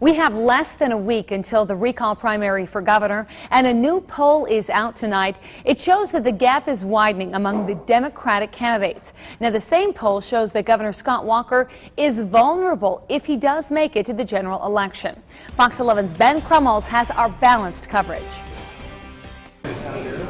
We have less than a week until the recall primary for governor, and a new poll is out tonight. It shows that the gap is widening among the Democratic candidates. Now, the same poll shows that Governor Scott Walker is vulnerable if he does make it to the general election. Fox 11's Ben Crumholz has our balanced coverage.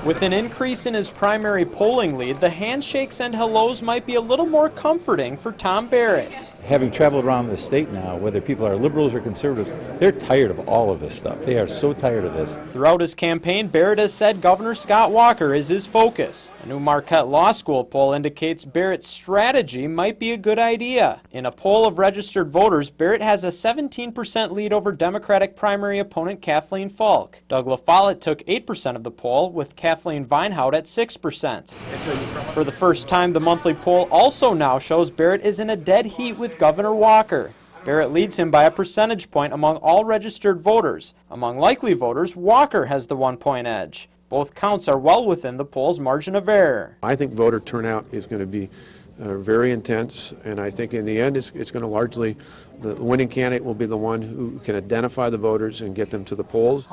With an increase in his primary polling lead, the handshakes and hellos might be a little more comforting for Tom Barrett. Having traveled around the state now, whether people are liberals or conservatives, they're tired of all of this stuff. They are so tired of this. Throughout his campaign, Barrett has said Governor Scott Walker is his focus. A new Marquette Law School poll indicates Barrett's strategy might be a good idea. In a poll of registered voters, Barrett has a 17% lead over Democratic primary opponent Kathleen Falk. Doug LaFollette took 8% of the poll, with Kathleen Vinehout at 6%. For the first time, the monthly poll also now shows Barrett is in a dead heat with Governor Walker. Barrett leads him by a percentage point among all registered voters. Among likely voters, Walker has the 1-point edge. Both counts are well within the poll's margin of error. I think voter turnout is going to be very intense, and I think in the end it's going to largely, the winning candidate will be the one who can identify the voters and get them to the polls.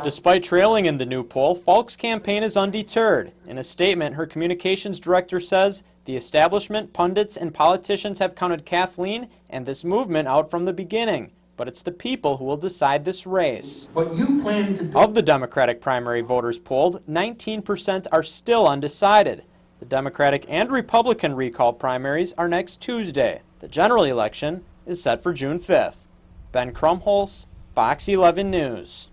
Despite trailing in the new poll, Falk's campaign is undeterred. In a statement, her communications director says the establishment, pundits, and politicians have counted Kathleen and this movement out from the beginning. But it's the people who will decide this race. Of the Democratic primary voters polled, 19% are still undecided. The Democratic and Republican recall primaries are next Tuesday. The general election is set for June 5th. Ben Crumholz, Fox 11 News.